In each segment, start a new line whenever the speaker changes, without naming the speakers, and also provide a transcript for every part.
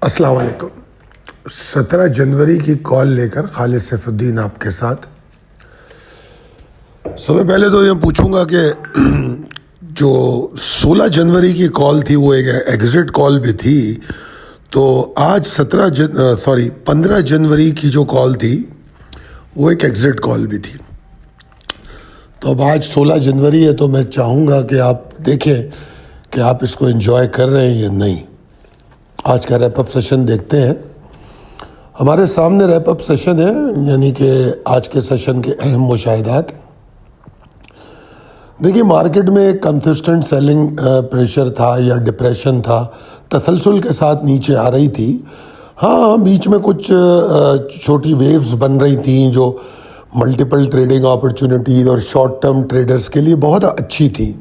अस्सलाम वालेकुम। 17 जनवरी की कॉल लेकर खालिद सैफुद्दीन आपके साथ। सबसे पहले तो ये पूछूंगा कि जो 16 जनवरी की कॉल थी वो एक एग्जिट कॉल भी थी, तो आज 15 जनवरी की जो कॉल थी वो एक एग्जिट कॉल भी थी। तो अब आज 16 जनवरी है, तो मैं चाहूँगा कि आप देखें कि आप इसको एंजॉय कर रहे हैं या नहीं। आज का रैपअप सेशन देखते हैं। हमारे सामने रैपअप सेशन है, यानी कि आज के सेशन के अहम मुशाहिदात। देखिए, मार्केट में एक कंसिस्टेंट सेलिंग प्रेशर था या डिप्रेशन था, तसलसल के साथ नीचे आ रही थी। हाँ, बीच में कुछ छोटी वेव्स बन रही थी जो मल्टीपल ट्रेडिंग अपॉर्चुनिटीज़ और शॉर्ट टर्म ट्रेडर्स के लिए बहुत अच्छी थी।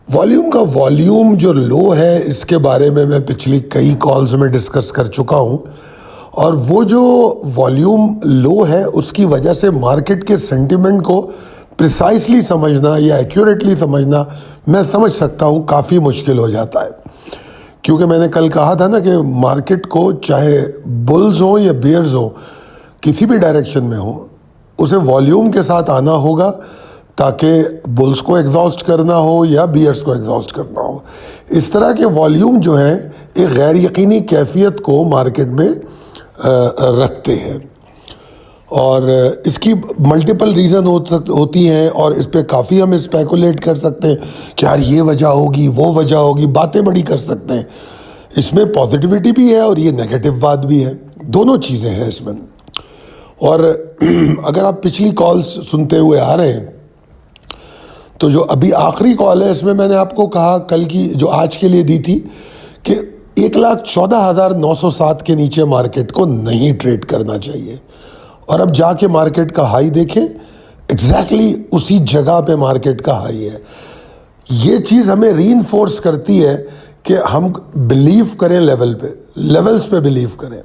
वॉल्यूम जो लो है, इसके बारे में मैं पिछली कई कॉल्स में डिस्कस कर चुका हूँ, और वो जो वॉल्यूम लो है उसकी वजह से मार्केट के सेंटिमेंट को प्रिसाइसली समझना या एक्यूरेटली समझना, मैं समझ सकता हूँ, काफ़ी मुश्किल हो जाता है। क्योंकि मैंने कल कहा था ना कि मार्केट को चाहे बुल्स हो या बियर्स हो, किसी भी डायरेक्शन में हो, उसे वॉल्यूम के साथ आना होगा ताकि बुल्स को एग्जॉस्ट करना हो या बियर्स को एग्जॉस्ट करना हो। इस तरह के वॉल्यूम जो है एक गैर यकीनी कैफियत को मार्केट में रखते हैं, और इसकी मल्टीपल रीज़न होती हैं, और इस पर काफ़ी हम स्पेकुलेट कर सकते हैं कि यार ये वजह होगी, वो वजह होगी, बातें बड़ी कर सकते हैं। इसमें पॉजिटिविटी भी है और ये नेगेटिव बात भी है, दोनों चीज़ें हैं इसमें। और अगर आप पिछली कॉल्स सुनते हुए आ रहे हैं, तो जो अभी आखिरी कॉल है इसमें मैंने आपको कहा, कल की जो आज के लिए दी थी, कि 1,14,907 के नीचे मार्केट को नहीं ट्रेड करना चाहिए। और अब जाके मार्केट का हाई देखें, एग्जैक्टली उसी जगह पे मार्केट का हाई है। ये चीज़ हमें रीइंफोर्स करती है कि हम बिलीव करें लेवल्स पे बिलीव करें।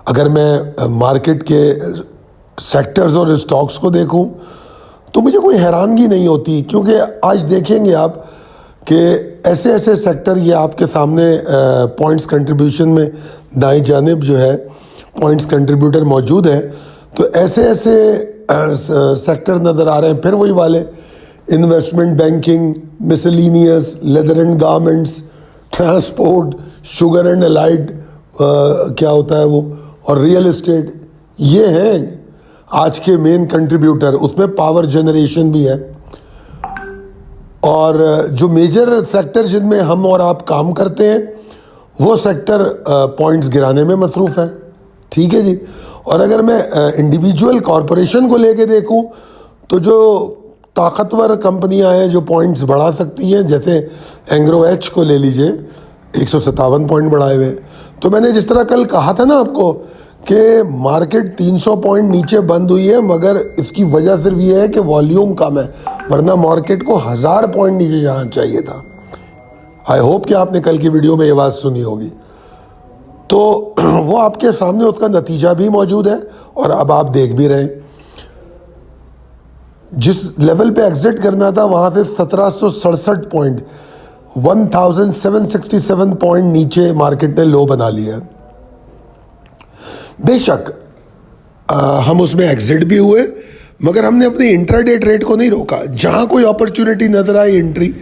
अगर मैं मार्केट के सेक्टर्स और स्टॉक्स को देखूं तो मुझे कोई हैरानगी नहीं होती, क्योंकि आज देखेंगे आप कि ऐसे ऐसे सेक्टर, ये आपके सामने पॉइंट्स कंट्रीब्यूशन में दाएं जानिब जो है पॉइंट्स कंट्रीब्यूटर मौजूद है, तो ऐसे ऐसे सेक्टर नज़र आ रहे हैं। फिर वही वाले investment banking, miscellaneous, leather and garments, transport, sugar and allied क्या होता है वो, और रियल एस्टेट, ये हैं आज के मेन कंट्रीब्यूटर। उसमें पावर जनरेशन भी है, और जो मेजर सेक्टर जिनमें हम और आप काम करते हैं वो सेक्टर पॉइंट्स गिराने में मसरूफ़ है। ठीक है जी। और अगर मैं इंडिविजुअल कॉरपोरेशन को लेके देखूं, तो जो ताकतवर कंपनियां हैं जो पॉइंट्स बढ़ा सकती हैं, जैसे एंग्रो एच को ले लीजिए, 157 पॉइंट बढ़ाए हुए। तो मैंने जिस तरह कल कहा था ना आपको कि मार्केट 300 पॉइंट नीचे बंद हुई है, मगर इसकी वजह सिर्फ ये है कि वॉल्यूम कम है, वरना मार्केट को 1000 पॉइंट नीचे जाना चाहिए था। आई होप कि आपने कल की वीडियो में ये बात सुनी होगी। तो वो आपके सामने उसका नतीजा भी मौजूद है, और अब आप देख भी रहे हैं। जिस लेवल पे एग्जिट करना था वहां से 1767 पॉइंट, 1767 पॉइंट नीचे मार्केट ने लो बना लिया है। बेशक हम उसमें एग्जिट भी हुए, मगर हमने अपने इंट्राडे ट्रेड को नहीं रोका। जहां कोई अपॉर्चुनिटी नजर आई एंट्री,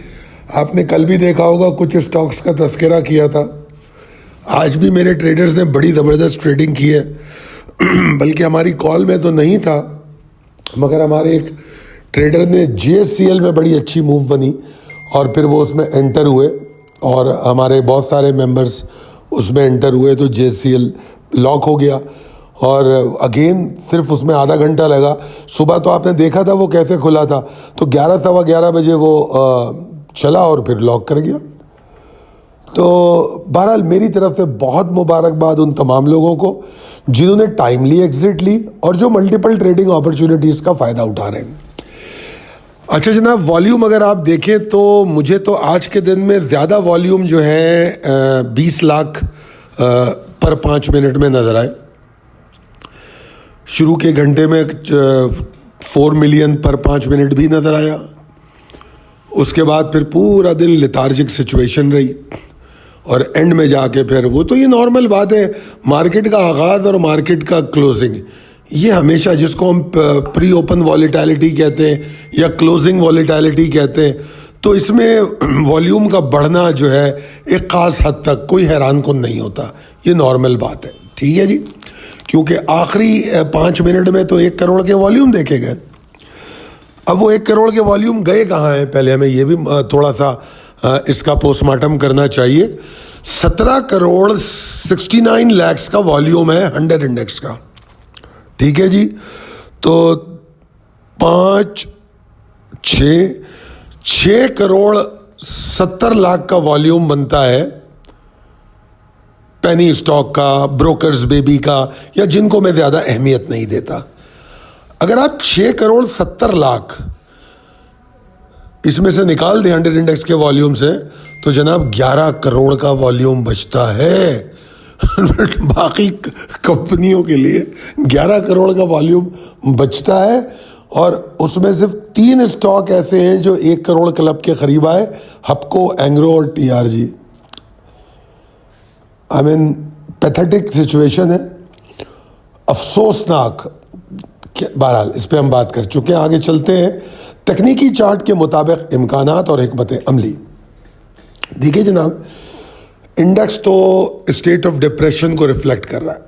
आपने कल भी देखा होगा कुछ स्टॉक्स का तस्करा किया था। आज भी मेरे ट्रेडर्स ने बड़ी ज़बरदस्त ट्रेडिंग की है बल्कि हमारी कॉल में तो नहीं था, मगर हमारे एक ट्रेडर ने JSCL में बड़ी अच्छी मूव बनी और फिर वो उसमें एंटर हुए, और हमारे बहुत सारे मेंबर्स उसमें एंटर हुए, तो JSCL लॉक हो गया। और अगेन सिर्फ उसमें आधा घंटा लगा। सुबह तो आपने देखा था वो कैसे खुला था, तो 11 सवा 11 बजे वो चला और फिर लॉक कर गया। तो बहरहाल मेरी तरफ से बहुत मुबारकबाद उन तमाम लोगों को जिन्होंने टाइमली एग्जिट ली और जो मल्टीपल ट्रेडिंग अपॉर्चुनिटीज़ का फ़ायदा उठा रहे हैं। अच्छा जनाब, वॉल्यूम अगर आप देखें तो मुझे तो आज के दिन में ज़्यादा वॉल्यूम जो है 20 लाख पर 5 मिनट में नज़र आए। शुरू के घंटे में 4 मिलियन पर 5 मिनट भी नज़र आया। उसके बाद फिर पूरा दिन लेथार्जिक सिचुएशन रही, और एंड में जाके फिर वो, तो ये नॉर्मल बात है। मार्केट का आगाज़ और मार्केट का क्लोजिंग, ये हमेशा, जिसको हम प्री ओपन वॉलेटिलिटी कहते हैं या क्लोजिंग वॉलेटिलिटी कहते हैं, तो इसमें वॉल्यूम का बढ़ना जो है एक ख़ास हद तक कोई हैरान कुन नहीं होता, ये नॉर्मल बात है। ठीक है जी, क्योंकि आखिरी 5 मिनट में तो 1 करोड़ के वॉल्यूम देखे गए। अब वो 1 करोड़ के वॉल्यूम गए कहाँ हैं, पहले हमें ये भी थोड़ा सा इसका पोस्टमार्टम करना चाहिए। 17 करोड़ 69 लाख का वॉल्यूम है 100 इंडेक्स का। ठीक है जी, तो 6 करोड़ 70 लाख का वॉल्यूम बनता है पेनी स्टॉक का, ब्रोकर्स बेबी का, या जिनको मैं ज़्यादा अहमियत नहीं देता। अगर आप 6 करोड़ 70 लाख इसमें से निकाल दें 100 इंडेक्स के वॉल्यूम से, तो जनाब 11 करोड़ का वॉल्यूम बचता है। बाकी कंपनियों के लिए 11 करोड़ का वॉल्यूम बचता है, और उसमें सिर्फ 3 स्टॉक ऐसे हैं जो 1 करोड़ क्लब के करीब आए, हपको, एंग्रो और TRG. I mean pathetic situation है, अफसोसनाक। बहरहाल इस पे हम बात कर चुके हैं, आगे चलते हैं। तकनीकी चार्ट के मुताबिक इम्कानात और हिकमत अमली। देखिए जनाब, इंडेक्स तो स्टेट ऑफ डिप्रेशन को रिफ्लेक्ट कर रहा है।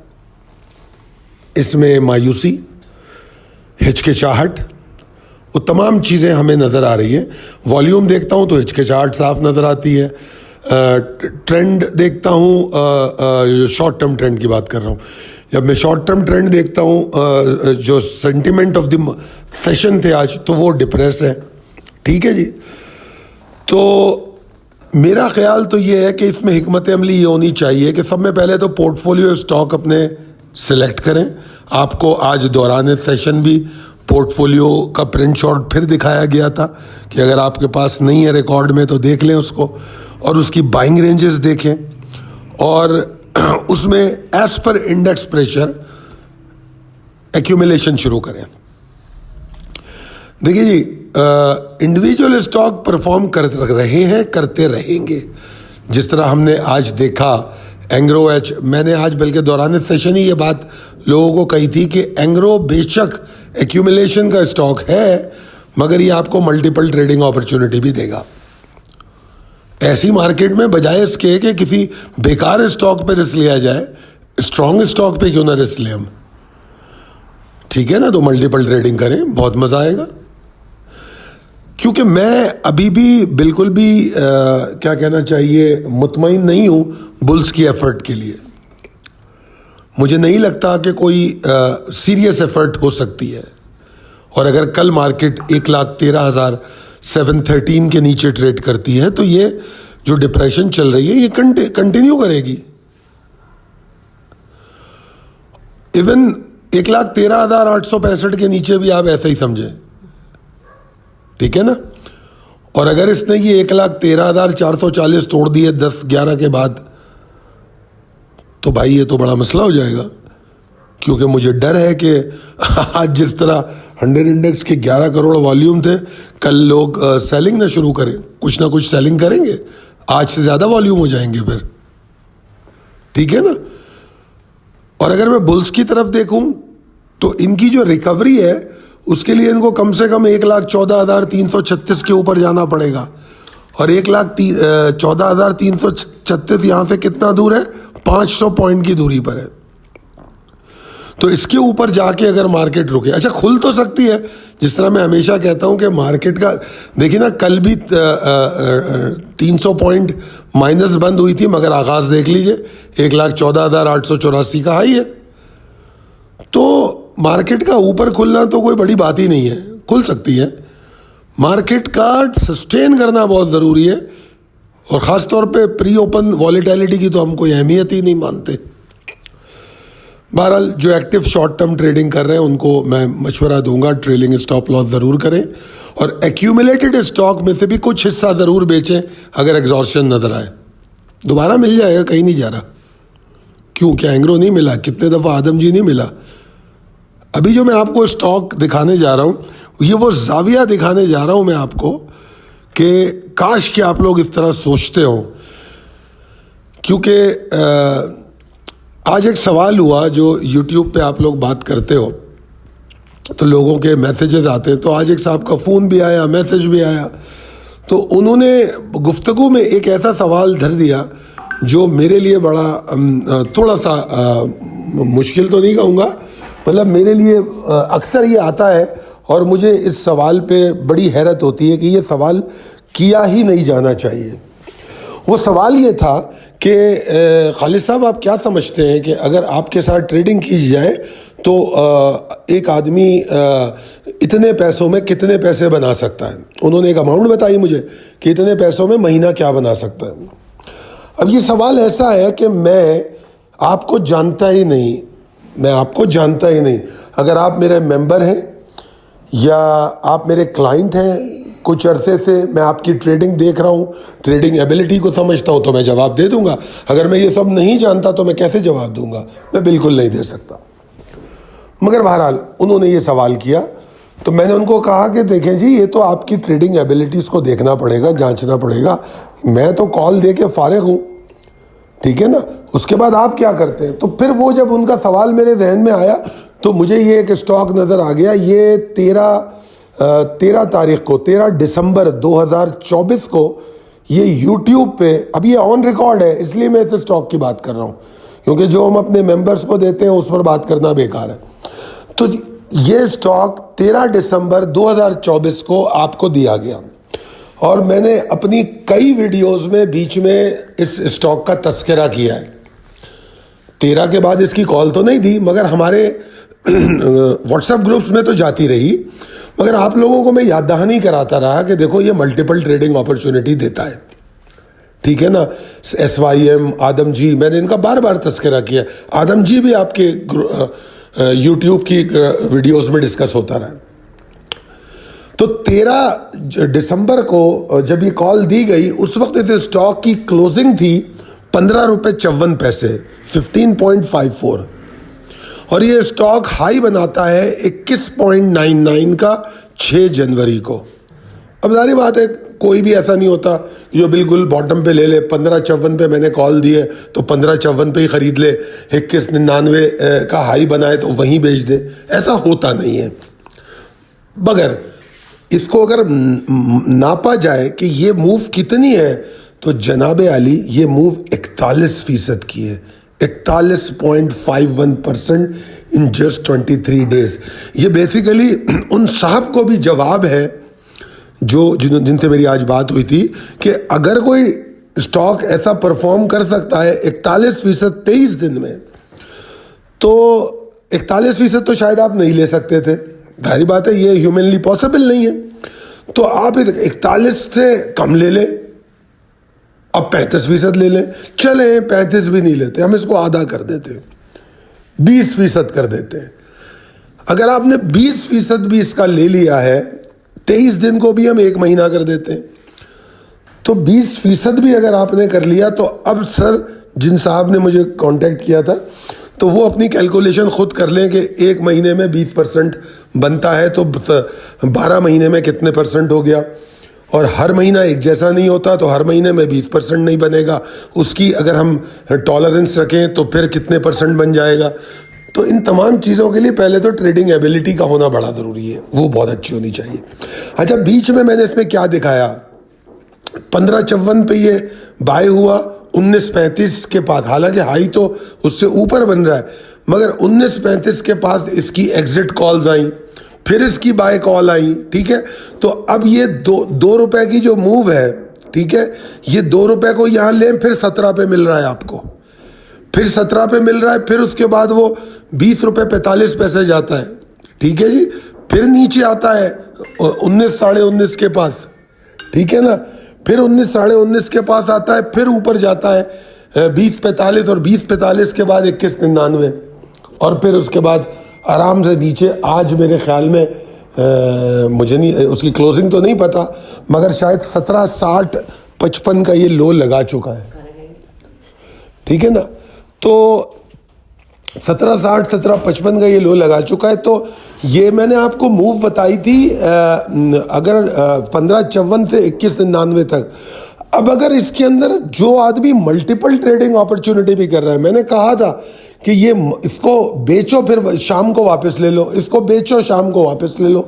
इसमें मायूसी, हिचकिचाहट, वो तमाम चीज़ें हमें नज़र आ रही हैं। वॉल्यूम देखता हूँ तो हिचकिचाहट साफ नज़र आती है। ट्रेंड देखता हूँ, शॉर्ट टर्म ट्रेंड की बात कर रहा हूँ, जब मैं शॉर्ट टर्म ट्रेंड देखता हूँ, जो सेंटिमेंट ऑफ द सेशन थे आज, तो वो डिप्रेस है। ठीक है जी, तो मेरा ख्याल तो ये है कि इसमें हिकमत अमली ये होनी चाहिए कि सब में पहले तो पोर्टफोलियो स्टॉक अपने सिलेक्ट करें। आपको आज दौरान सेशन भी पोर्टफोलियो का प्रिंट शॉट फिर दिखाया गया था कि अगर आपके पास नहीं है रिकॉर्ड में तो देख लें उसको, और उसकी बाइंग रेंजेस देखें, और उसमें as per index pressure accumulation शुरू करें। देखिए जी, इंडिविजुअल स्टॉक परफॉर्म कर रहे हैं, करते रहेंगे। जिस तरह हमने आज देखा एंग्रो एच, मैंने आज बल्कि दौरान सेशन ही ये बात लोगों को कही थी कि एंग्रो बेशक एक्यूमुलेशन का स्टॉक है, मगर ये आपको मल्टीपल ट्रेडिंग अपॉर्चुनिटी भी देगा। ऐसी मार्केट में बजाय इसके कि किसी बेकार स्टॉक पे रिस्क लिया जाए, स्ट्रॉन्ग स्टॉक पे क्यों ना रिस्क लें हम। ठीक है ना, तो मल्टीपल ट्रेडिंग करें, बहुत मज़ा आएगा। क्योंकि मैं अभी भी बिल्कुल भी क्या कहना चाहिए, मुतमईन नहीं हूँ बुल्स की एफर्ट के लिए। मुझे नहीं लगता कि कोई सीरियस एफर्ट हो सकती है। और अगर कल मार्केट 1,13,713 के नीचे ट्रेड करती है, तो ये जो डिप्रेशन चल रही है ये कंटिन्यू करेगी। इवन 1,13,865 के नीचे भी आप ऐसा ही समझें, ठीक है ना। और अगर इसने ये 1,13,440 तोड़ दिए 10-11 के बाद, तो भाई ये तो बड़ा मसला हो जाएगा। क्योंकि मुझे डर है कि आज जिस तरह 100 इंडेक्स के 11 करोड़ वॉल्यूम थे, कल लोग सेलिंग ना शुरू करें, कुछ ना कुछ सेलिंग करेंगे, आज से ज़्यादा वॉल्यूम हो जाएंगे फिर। ठीक है ना। और अगर मैं बुल्स की तरफ देखूं तो इनकी जो रिकवरी है उसके लिए इनको कम से कम 1,14,336 के ऊपर जाना पड़ेगा। और 1,14,336 यहाँ से कितना दूर है, 500 पॉइंट की दूरी पर है। तो इसके ऊपर जाके अगर मार्केट रुके, अच्छा खुल तो सकती है। जिस तरह मैं हमेशा कहता हूँ कि मार्केट का देखिए ना, कल भी 300 पॉइंट माइनस बंद हुई थी, मगर आगाज़ देख लीजिए 1,14,884 का हाई है। तो मार्केट का ऊपर खुलना तो कोई बड़ी बात ही नहीं है, खुल सकती है। मार्केट का सस्टेन करना बहुत ज़रूरी है, और ख़ास तौर पे प्री ओपन वॉलेटिलिटी की तो हम कोई अहमियत ही नहीं मानते। बहरहाल जो एक्टिव शॉर्ट टर्म ट्रेडिंग कर रहे हैं उनको मैं मशवरा दूंगा, ट्रेलिंग स्टॉप लॉस ज़रूर करें, और एक्यूमुलेटेड स्टॉक में से भी कुछ हिस्सा ज़रूर बेचें अगर एग्जॉर्शन नज़र आए। दोबारा मिल जाएगा, कहीं नहीं जा रहा। क्यों, क्या एंग्रो नहीं मिला, कितने दफ़ा आदम जी नहीं मिला। अभी जो मैं आपको स्टॉक दिखाने जा रहा हूँ, ये वो जाविया दिखाने जा रहा हूँ मैं आपको, कि काश कि आप लोग इस तरह सोचते हो क्योंकि आज एक सवाल हुआ जो YouTube पे आप लोग बात करते हो तो लोगों के मैसेजेस आते हैं, तो आज एक साहब का फ़ोन भी आया, मैसेज भी आया, तो उन्होंने गुफ्तगू में एक ऐसा सवाल धर दिया जो मेरे लिए बड़ा थोड़ा सा मुश्किल तो नहीं कहूँगा, मतलब मेरे लिए अक्सर ये आता है और मुझे इस सवाल पे बड़ी हैरत होती है कि ये सवाल किया ही नहीं जाना चाहिए। वो सवाल ये था कि खालिद साहब आप क्या समझते हैं कि अगर आपके साथ ट्रेडिंग की जाए तो एक आदमी इतने पैसों में कितने पैसे बना सकता है। उन्होंने एक अमाउंट बताई मुझे कि इतने पैसों में महीना क्या बना सकता है। अब ये सवाल ऐसा है कि मैं आपको जानता ही नहीं, अगर आप मेरे मेंबर हैं या आप मेरे क्लाइंट हैं, कुछ अरसे से मैं आपकी ट्रेडिंग देख रहा हूँ, ट्रेडिंग एबिलिटी को समझता हूँ तो मैं जवाब दे दूंगा। अगर मैं ये सब नहीं जानता तो मैं कैसे जवाब दूंगा? मैं बिल्कुल नहीं दे सकता। मगर बहरहाल उन्होंने ये सवाल किया तो मैंने उनको कहा कि देखें जी, ये तो आपकी ट्रेडिंग एबिलिटीज़ को देखना पड़ेगा, जांचना पड़ेगा। मैं तो कॉल दे के फारिग हूँ, ठीक है ना। उसके बाद आप क्या करते हैं? तो फिर वो जब उनका सवाल मेरे जहन में आया तो मुझे ये एक स्टॉक नज़र आ गया। ये 13 तारीख को, 13 दिसंबर 2024 को ये YouTube पे, अब ये ऑन रिकॉर्ड है इसलिए मैं इस स्टॉक की बात कर रहा हूँ, क्योंकि जो हम अपने मेंबर्स को देते हैं उस पर बात करना बेकार है। तो ये स्टॉक 13 दिसंबर 2024 को आपको दिया गया और मैंने अपनी कई वीडियोस में बीच में इस स्टॉक का तस्करा किया है। 13 के बाद इसकी कॉल तो नहीं दी, मगर हमारे व्हाट्सएप ग्रुप्स में तो जाती रही। मगर आप लोगों को मैं याद दहानी कराता रहा कि देखो ये मल्टीपल ट्रेडिंग अपॉर्चुनिटी देता है, ठीक है ना। SYM, आदम जी, मैंने इनका बार बार तस्करा किया। आदम जी भी आपके YouTube की वीडियोस में डिस्कस होता रहा। तो 13 दिसंबर को जब ये कॉल दी गई उस वक्त इस स्टॉक की क्लोजिंग थी 15 रुपये 54 पैसे, 15.54, और ये स्टॉक हाई बनाता है 21.99 का 6 जनवरी को। अब जारी बात है, कोई भी ऐसा नहीं होता जो बिल्कुल बॉटम पे ले ले। 15.54 पे मैंने कॉल दी है तो 15.54 पे ही ख़रीद ले, 21.99 का हाई बनाए तो वहीं बेच दे, ऐसा होता नहीं है। मगर इसको अगर नापा जाए कि ये मूव कितनी है तो जनाब आली ये मूव 41% की है, 41.51% इन जस्ट 23 डेज। ये बेसिकली उन साहब को भी जवाब है जो जिनसे मेरी आज बात हुई थी कि अगर कोई स्टॉक ऐसा परफॉर्म कर सकता है 41% 23 दिन में, तो 41% तो शायद आप नहीं ले सकते थे। जाहिर बात है ये ह्यूमनली पॉसिबल नहीं है। तो आप 41 से कम ले लें, अब 35% ले लें, चले 35 भी नहीं लेते, हम इसको आधा कर देते, 20% कर देते हैं। अगर आपने 20% भी इसका ले लिया है, 23 दिन को भी हम 1 महीना कर देते हैं, तो 20% भी अगर आपने कर लिया तो अब सर जिन साहब ने मुझे कांटेक्ट किया था तो वो अपनी कैलकुलेशन खुद कर लें कि 1 महीने में 20% बनता है तो 12 महीने में कितने % हो गया। और हर महीना एक जैसा नहीं होता, तो हर महीने में 20% नहीं बनेगा, उसकी अगर हम टॉलरेंस रखें तो फिर कितने % बन जाएगा। तो इन तमाम चीज़ों के लिए पहले तो ट्रेडिंग एबिलिटी का होना बड़ा ज़रूरी है, वो बहुत अच्छी होनी चाहिए। अच्छा, बीच में मैंने इसमें क्या दिखाया, 15.54 पे ये बाय हुआ, 19.35 के पास, हालांकि हाई तो उससे ऊपर बन रहा है, मगर 19.35 के पास इसकी एग्जिट कॉल्स आई, फिर इसकी बाय कॉल आई, ठीक है। तो अब ये 2 रुपए की जो मूव है, ठीक है, ये 2 रुपए को यहाँ लें, फिर 17 पे मिल रहा है आपको, फिर 17 पे मिल रहा है, फिर उसके बाद वो 20 रुपये 45 पैसे जाता है, ठीक है जी, फिर नीचे आता है 19 साढ़े 19 के पास, ठीक है ना, फिर 19 साढ़े 19 के पास आता है, फिर ऊपर जाता है 20.45 और 20.45 के बाद 21.99 और फिर उसके बाद आराम से नीचे। आज मेरे ख्याल में मुझे नहीं उसकी क्लोजिंग तो नहीं पता, मगर शायद 17.60-55 का ये लो लगा चुका है, ठीक है ना। तो 17.60 17.55 का ये लो लगा चुका है। तो ये मैंने आपको मूव बताई थी, अगर 15.54 से 21.99 तक, अब अगर इसके अंदर जो आदमी मल्टीपल ट्रेडिंग अपॉर्चुनिटी भी कर रहा है, मैंने कहा था कि ये इसको बेचो फिर शाम को वापस ले लो, इसको बेचो शाम को वापस ले लो,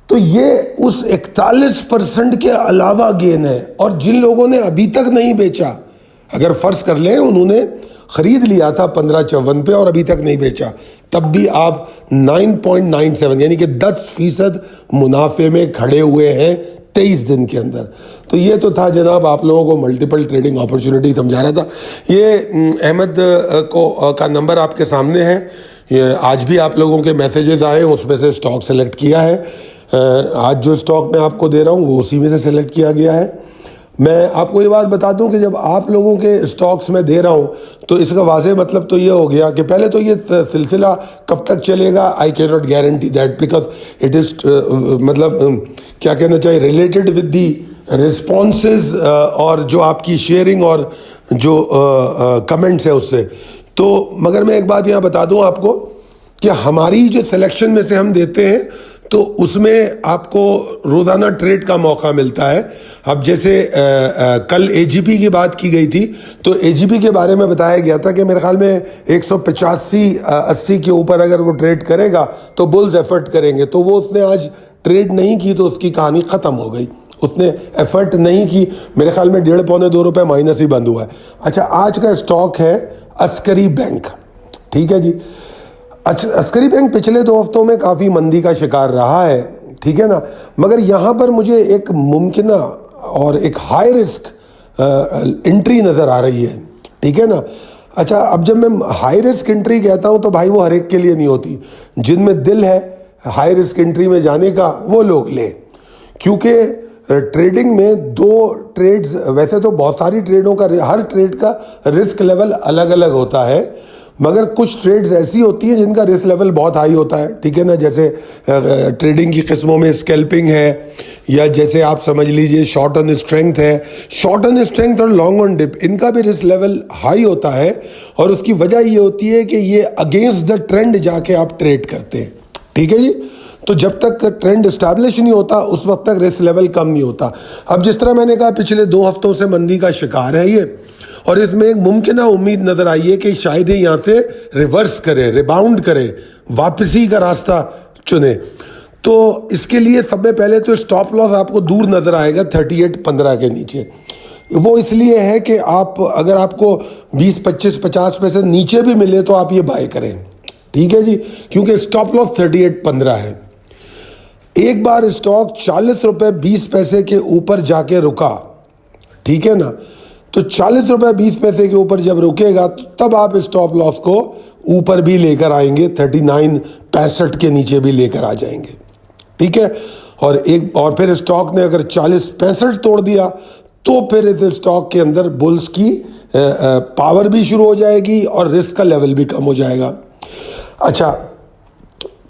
तो ये उस 41% के अलावा गेन है। और जिन लोगों ने अभी तक नहीं बेचा, अगर फर्ज कर लें उन्होंने खरीद लिया था 1554 पे और अभी तक नहीं बेचा, तब भी आप 9.97 यानी कि 10% मुनाफे में खड़े हुए हैं 23 दिन के अंदर। तो ये तो था जनाब, आप लोगों को मल्टीपल ट्रेडिंग अपॉर्चुनिटी समझा रहा था। ये अहमद का नंबर आपके सामने है, ये आज भी आप लोगों के मैसेजेस आए, उसमें से स्टॉक सेलेक्ट किया है। आज जो स्टॉक मैं आपको दे रहा हूँ वो उसी में से सेलेक्ट किया गया है। मैं आपको ये बात बता दूं कि जब आप लोगों के स्टॉक्स में दे रहा हूं तो इसका वाज़ेह मतलब तो ये हो गया कि पहले तो ये सिलसिला कब तक चलेगा, I can not guarantee that, because it is मतलब क्या कहना चाहिए, रिलेटेड विद दी रिस्पॉन्सेज और जो आपकी शेयरिंग और जो कमेंट्स है उससे। तो मगर मैं एक बात यहाँ बता दूं आपको कि हमारी जो सिलेक्शन में से हम देते हैं तो उसमें आपको रोज़ाना ट्रेड का मौका मिलता है। अब जैसे कल एजीपी की बात की गई थी, तो एजीपी के बारे में बताया गया था कि मेरे ख्याल में 185-80 के ऊपर अगर वो ट्रेड करेगा तो बुल्स एफर्ट करेंगे, तो वो उसने आज ट्रेड नहीं की तो उसकी कहानी ख़त्म हो गई। उसने एफर्ट नहीं की, मेरे ख्याल में 1.5-2 रुपये माइनस ही बंद हुआ है। अच्छा, आज का स्टॉक है अस्करी बैंक, ठीक है जी। अच्छा, अस्करी बैंक पिछले 2 हफ्तों में काफ़ी मंदी का शिकार रहा है, ठीक है ना, मगर यहाँ पर मुझे एक मुमकिन और एक हाई रिस्क एंट्री नज़र आ रही है, ठीक है ना। अच्छा, अब जब मैं हाई रिस्क एंट्री कहता हूँ तो भाई वो हर एक के लिए नहीं होती, जिनमें दिल है हाई रिस्क एंट्री में जाने का वो लोग लें, क्योंकि ट्रेडिंग में 2 ट्रेड्स, वैसे तो बहुत सारी ट्रेडों का हर ट्रेड का रिस्क लेवल अलग अलग होता है, मगर कुछ ट्रेड्स ऐसी होती हैं जिनका रिस्क लेवल बहुत हाई होता है, ठीक है ना। जैसे ट्रेडिंग की किस्मों में स्कैल्पिंग है, या जैसे आप समझ लीजिए शॉर्ट ऑन स्ट्रेंथ है, शॉर्ट ऑन स्ट्रेंथ और लॉन्ग ऑन डिप, इनका भी रिस्क लेवल हाई होता है। और उसकी वजह ये होती है कि ये अगेंस्ट द ट्रेंड जाके आप ट्रेड करते हैं, ठीक है जी। तो जब तक ट्रेंड इस्टेब्लिश नहीं होता उस वक्त तक रिस्क लेवल कम नहीं होता। अब जिस तरह मैंने कहा पिछले 2 हफ्तों से मंदी का शिकार है ये, और इसमें एक मुमकिन उम्मीद नज़र आई है कि शायद ही यहाँ से रिवर्स करे, रिबाउंड करे, वापसी का रास्ता चुने। तो इसके लिए सबसे पहले तो स्टॉप लॉस आपको दूर नज़र आएगा 38.15 के नीचे। वो इसलिए है कि आप अगर आपको 20, 25, 50 पैसे नीचे भी मिले तो आप ये बाय करें, ठीक है जी, क्योंकि स्टॉप लॉस 38.15 है। एक बार स्टॉक 40 रुपये 20 पैसे के ऊपर जाके रुका, ठीक है ना, तो 40 रुपये 20 पैसे के ऊपर जब रुकेगा तो तब आप स्टॉप लॉस को ऊपर भी लेकर आएंगे, 39.65 के नीचे भी लेकर आ जाएंगे, ठीक है। और फिर स्टॉक ने अगर 40.65 तोड़ दिया तो फिर इस स्टॉक के अंदर बुल्स की पावर भी शुरू हो जाएगी और रिस्क का लेवल भी कम हो जाएगा। अच्छा,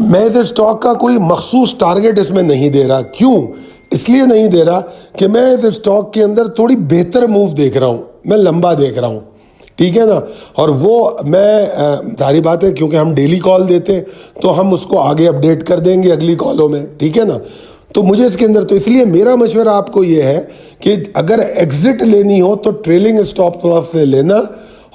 मैं इस स्टॉक का कोई मखसूस टारगेट इसमें नहीं दे रहा। क्यों? इसलिए नहीं दे रहा कि मैं इस स्टॉक के अंदर थोड़ी बेहतर मूव देख रहा हूँ, मैं लंबा देख रहा हूँ, ठीक है ना। और वो मैं सारी बात है, क्योंकि हम डेली कॉल देते तो हम उसको आगे अपडेट कर देंगे अगली कॉलों में, ठीक है ना। तो मुझे इसके अंदर, तो इसलिए मेरा मशवरा आपको ये है कि अगर एग्जिट लेनी हो तो ट्रेलिंग स्टॉप लॉस से लेना,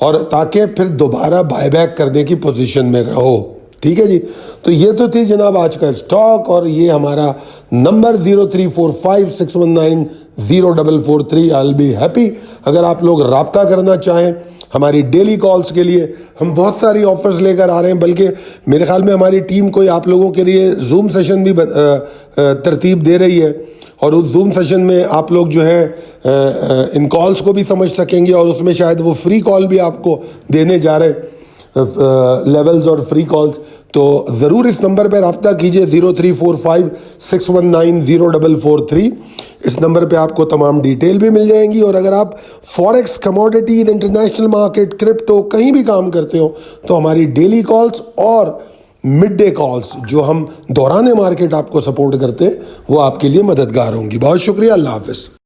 और ताकि फिर दोबारा बायबैक करने की पोजीशन में रहो, ठीक है जी। तो ये तो थी जनाब आज का स्टॉक, और ये हमारा number 0345619043। I will be happy अगर आप लोग राब्ता करना चाहें हमारी डेली कॉल्स के लिए। हम बहुत सारी ऑफर्स लेकर आ रहे हैं, बल्कि मेरे ख्याल में हमारी टीम कोई आप लोगों के लिए जूम सेशन भी तरतीब दे रही है, और उस जूम सेशन में आप लोग जो है इन कॉल्स को भी समझ सकेंगे, और उसमें शायद वो फ्री कॉल भी आपको देने जा रहे हैं, लेवल्स और फ्री कॉल्स। तो ज़रूर इस नंबर पर रब्ता कीजिए 0345619043। इस नंबर पे आपको तमाम डिटेल भी मिल जाएंगी। और अगर आप forex, commodities, international market, crypto कहीं भी काम करते हो तो हमारी डेली कॉल्स और मिड डे कॉल्स जो हम दौरान मार्केट आपको सपोर्ट करते हैं वो आपके लिए मददगार होंगी। बहुत शुक्रिया, अल्लाह हाफिज़।